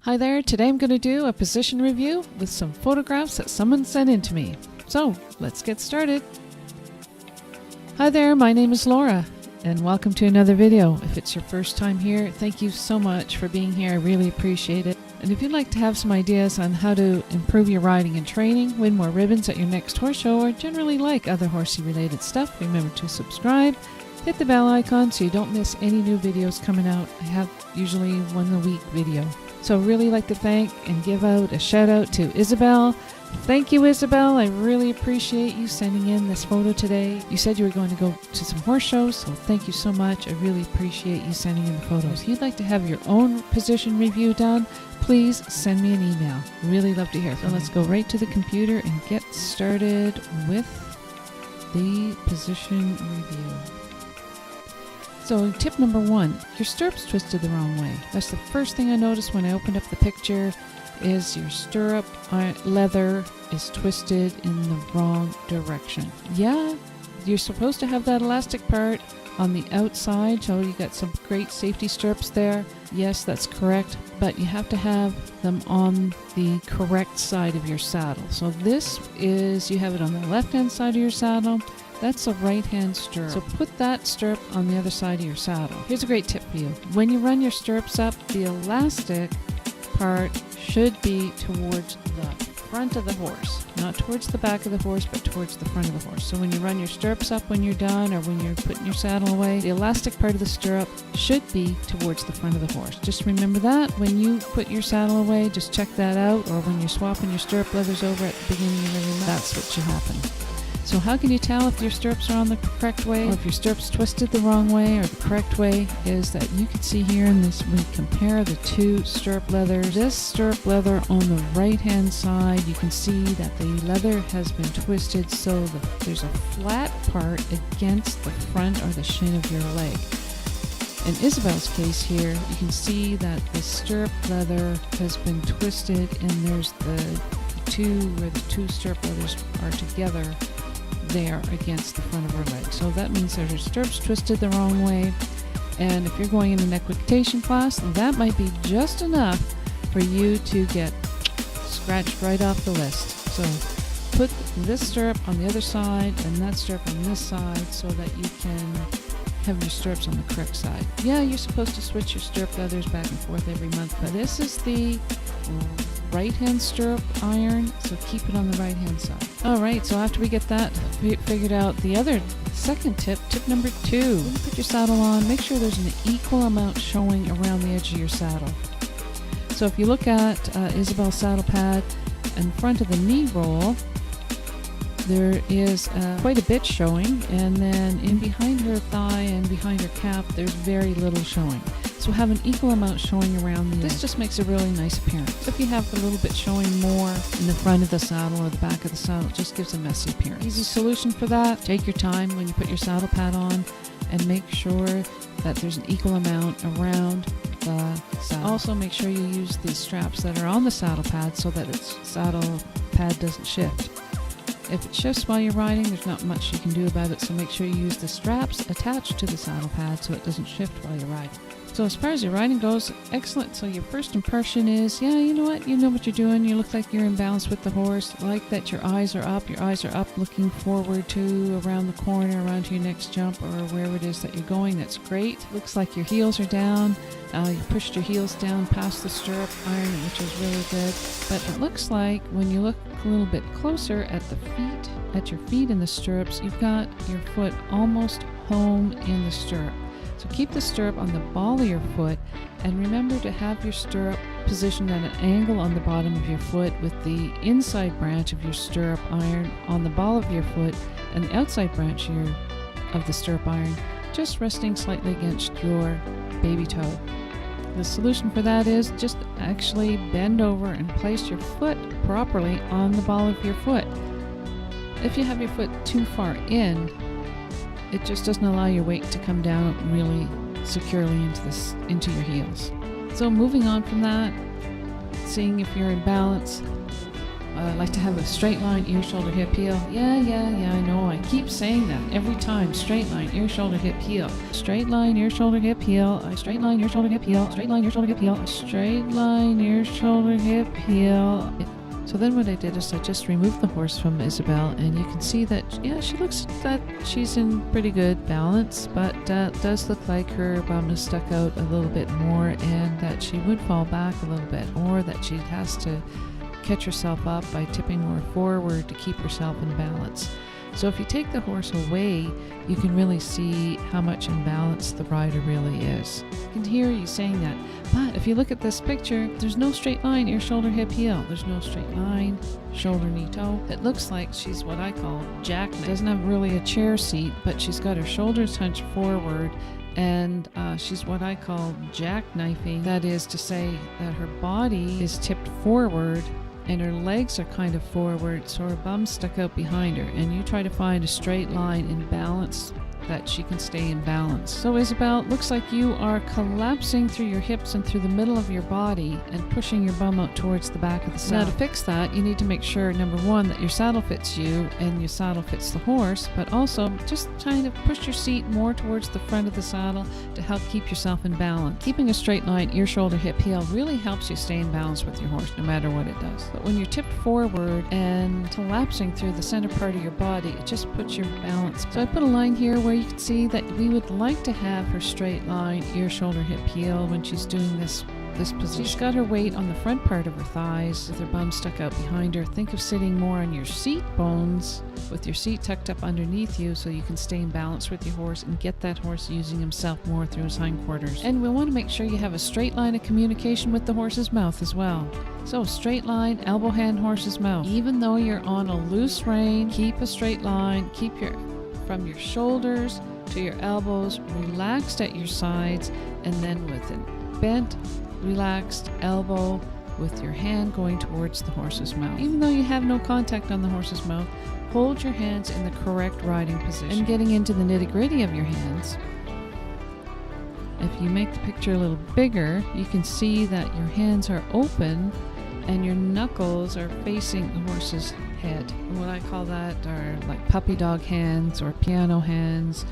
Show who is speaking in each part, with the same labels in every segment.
Speaker 1: Hi there, today I'm going to do a position review with some photographs that someone sent in to me. So, let's get started. Hi there, my name is Laura, and welcome to another video. If it's your first time here, thank you so much for being here, I really appreciate it. And if you'd like to have some ideas on how to improve your riding and training, win more ribbons at your next horse show, or generally like other horsey related stuff, remember to subscribe. Hit the bell icon so you don't miss any new videos coming out. I have usually one a week video. So really like to thank and give out a shout out to Isabelle. Thank you, Isabelle. I really appreciate you sending in this photo today. You said you were going to go to some horse shows, so thank you so much. I really appreciate you sending in the photos. If you'd like to have your own position review done, please send me an email. Really love to hear from you. So let's go right to the computer and get started with the position review. So tip number 1, your stirrups twisted the wrong way. That's the first thing I noticed when I opened up the picture, is your stirrup leather is twisted in the wrong direction. Yeah, you're supposed to have that elastic part on the outside, so you got some great safety stirrups there. Yes, that's correct, but you have to have them on the correct side of your saddle. So this is, you have it on the left hand side of your saddle. That's a right-hand stirrup. So put that stirrup on the other side of your saddle. Here's a great tip for you. When you run your stirrups up, the elastic part should be towards the front of the horse. Not towards the back of the horse, but towards the front of the horse. So when you run your stirrups up when you're done, or when you're putting your saddle away, the elastic part of the stirrup should be towards the front of the horse. Just remember that when you put your saddle away, just check that out, or when you're swapping your stirrup leathers over at the beginning of every month, that's what should happen. So how can you tell if your stirrups are on the correct way, or if your stirrups twisted the wrong way, or the correct way? Is that you can see here in this, we compare the two stirrup leathers. This stirrup leather on the right hand side, you can see that the leather has been twisted so that there's a flat part against the front or the shin of your leg. In Isabelle's case here, you can see that the stirrup leather has been twisted, and there's the two, where the two stirrup leathers are together there against the front of her leg. So that means that her stirrups twisted the wrong way, and if you're going in an equitation class, that might be just enough for you to get scratched right off the list. So put this stirrup on the other side and that stirrup on this side so that you can have your stirrups on the correct side. Yeah, you're supposed to switch your stirrup leathers back and forth every month, but this is the right hand stirrup iron, so keep it on the right hand side. Alright, so after we get that figured out, the other second tip number 2, when you put your saddle on, make sure there's an equal amount showing around the edge of your saddle. So if you look at Isabelle's saddle pad in front of the knee roll, there is quite a bit showing, and then in behind her thigh and behind her calf, there's very little showing. So have an equal amount showing around the edge. This just makes a really nice appearance. If you have a little bit showing more in the front of the saddle or the back of the saddle, it just gives a messy appearance. Easy solution for that, take your time when you put your saddle pad on and make sure that there's an equal amount around the saddle. Also make sure you use the straps that are on the saddle pad so that its saddle pad doesn't shift. If it shifts while you're riding, there's not much you can do about it, so make sure you use the straps attached to the saddle pad so it doesn't shift while you're riding. So as far as your riding goes, excellent. So your first impression is, yeah, you know what? You know what you're doing. You look like you're in balance with the horse. I like that your eyes are up. Your eyes are up looking forward to around the corner, around to your next jump, or wherever it is that you're going. That's great. Looks like your heels are down. You pushed your heels down past the stirrup iron, which is really good. But it looks like when you look a little bit closer at the feet, at your feet in the stirrups, you've got your foot almost home in the stirrup. So keep the stirrup on the ball of your foot, and remember to have your stirrup positioned at an angle on the bottom of your foot, with the inside branch of your stirrup iron on the ball of your foot and the outside branch of the stirrup iron just resting slightly against your baby toe. The solution for that is just actually bend over and place your foot properly on the ball of your foot. If you have your foot too far in, it just doesn't allow your weight to come down really securely into your heels. So moving on from that, seeing if you're in balance, I like to have a straight line, ear, shoulder, hip, heel. Yeah, I know. I keep saying that every time. Straight line, ear, shoulder, hip, heel. Straight line, ear, shoulder, hip, heel. Straight line, ear, shoulder, hip, heel. Straight line, ear, shoulder, hip, heel. Straight line, ear, shoulder, hip, heel. So then what I did is I just removed the horse from Isabelle, and you can see that, yeah, she looks that she's in pretty good balance, but does look like her bum is stuck out a little bit more, and that she would fall back a little bit, or that she has to catch herself up by tipping more forward to keep herself in balance. So if you take the horse away, you can really see how much in balance the rider really is. I can hear you saying that. But if you look at this picture, there's no straight line, ear, shoulder, hip, heel. There's no straight line, shoulder, knee, toe. It looks like she's what I call jackknife. Doesn't have really a chair seat, but she's got her shoulders hunched forward, and she's what I call jackknifing. That is to say that her body is tipped forward and her legs are kind of forward, so her bum's stuck out behind her, and you try to find a straight line in balance that she can stay in balance. So Isabelle, it looks like you are collapsing through your hips and through the middle of your body and pushing your bum out towards the back of the saddle. Now to fix that, you need to make sure, number one, that your saddle fits you and your saddle fits the horse, but also just kind of push your seat more towards the front of the saddle to help keep yourself in balance. Keeping a straight line, ear, shoulder, hip, heel really helps you stay in balance with your horse, no matter what it does. But when you're tipped forward and collapsing through the center part of your body, it just puts your balance. So I put a line here where you can see that we would like to have her straight line, ear, shoulder, hip, heel when she's doing this position. She's got her weight on the front part of her thighs with her bum stuck out behind her. Think of sitting more on your seat bones with your seat tucked up underneath you so you can stay in balance with your horse and get that horse using himself more through his hindquarters. And we want to make sure you have a straight line of communication with the horse's mouth as well. So straight line, elbow hand, horse's mouth. Even though you're on a loose rein, keep a straight line, keep from your shoulders to your elbows relaxed at your sides, and then with a bent, relaxed elbow with your hand going towards the horse's mouth. Even though you have no contact on the horse's mouth, hold your hands in the correct riding position. And getting into the nitty-gritty of your hands, if you make the picture a little bigger, you can see that your hands are open and your knuckles are facing the horse's head. And what I call that are like puppy dog hands or piano hands,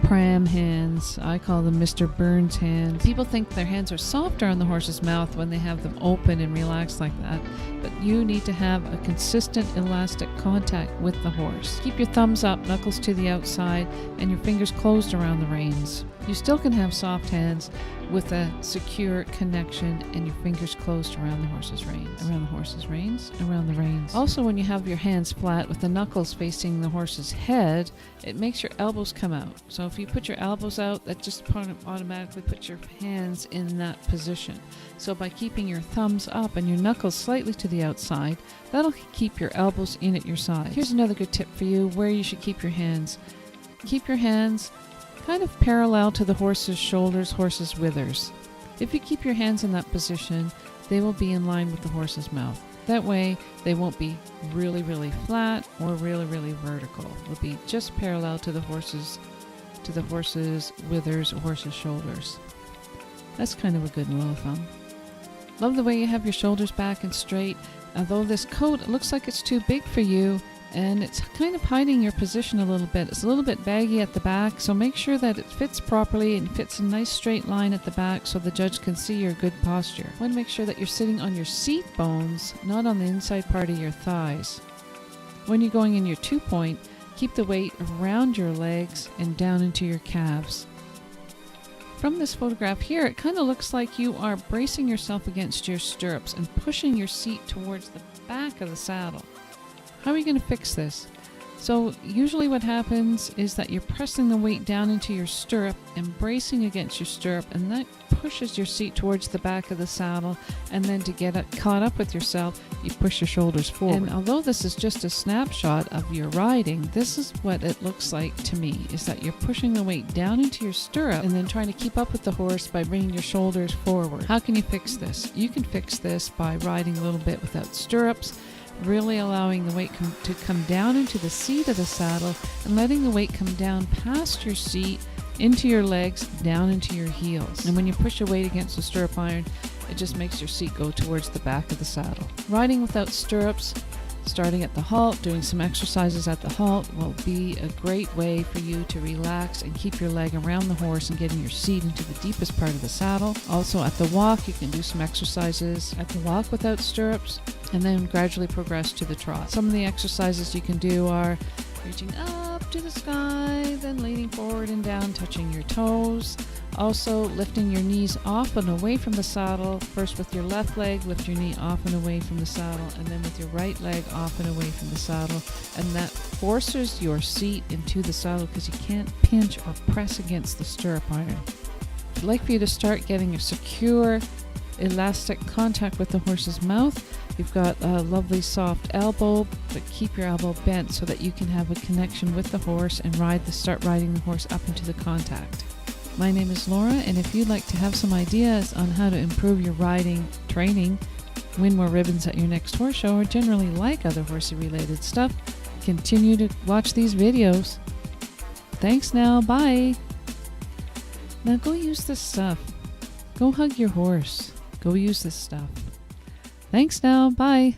Speaker 1: pram hands. I call them Mr. Burns hands. People think their hands are softer on the horse's mouth when they have them open and relaxed like that, but you need to have a consistent elastic contact with the horse. Keep your thumbs up, knuckles to the outside, and your fingers closed around the reins. You still can have soft hands with a secure connection and your fingers closed around the horse's reins. Around the horse's reins, around the reins. Also, when you have your hands flat with the knuckles facing the horse's head, it makes your elbows come out. So if you put your elbows out, that just automatically puts your hands in that position. So by keeping your thumbs up and your knuckles slightly to the outside, that'll keep your elbows in at your side. Here's another good tip for you where you should keep your hands. Keep your hands kind of parallel to the horse's shoulders, horse's withers. If you keep your hands in that position, they will be in line with the horse's mouth. That way, they won't be really, really flat or really, really vertical. They'll be just parallel to the horse's withers or horse's shoulders. That's kind of a good rule of thumb. Love the way you have your shoulders back and straight. Although this coat, it looks like it's too big for you, and it's kind of hiding your position a little bit. It's a little bit baggy at the back, so make sure that it fits properly and fits a nice straight line at the back so the judge can see your good posture. Want to make sure that you're sitting on your seat bones, not on the inside part of your thighs. When you're going in your 2-point, keep the weight around your legs and down into your calves. From this photograph here, it kind of looks like you are bracing yourself against your stirrups and pushing your seat towards the back of the saddle. How are you going to fix this? So usually what happens is that you're pressing the weight down into your stirrup and bracing against your stirrup, and that pushes your seat towards the back of the saddle, and then to get it caught up with yourself, you push your shoulders forward. And although this is just a snapshot of your riding, this is what it looks like to me, is that you're pushing the weight down into your stirrup and then trying to keep up with the horse by bringing your shoulders forward. How can you fix this? You can fix this by riding a little bit without stirrups, really allowing the weight to come down into the seat of the saddle and letting the weight come down past your seat, into your legs, down into your heels. And when you push your weight against the stirrup iron, it just makes your seat go towards the back of the saddle. Riding without stirrups Starting at the halt, doing some exercises at the halt will be a great way for you to relax and keep your leg around the horse and getting your seat into the deepest part of the saddle. Also at the walk, you can do some exercises at the walk without stirrups and then gradually progress to the trot. Some of the exercises you can do are reaching up to the sky, then leaning forward and down, touching your toes. Also lifting your knees off and away from the saddle. First with your left leg, lift your knee off and away from the saddle, and then with your right leg off and away from the saddle. And that forces your seat into the saddle because you can't pinch or press against the stirrup iron. I'd like for you to start getting a secure, elastic contact with the horse's mouth. You've got a lovely soft elbow, but keep your elbow bent so that you can have a connection with the horse and start riding the horse up into the contact. My name is Laura, and if you'd like to have some ideas on how to improve your riding training, win more ribbons at your next horse show, or generally like other horsey related stuff, continue to watch these videos. Thanks now, bye! Now go use this stuff. Go hug your horse. Go use this stuff. Thanks now, bye!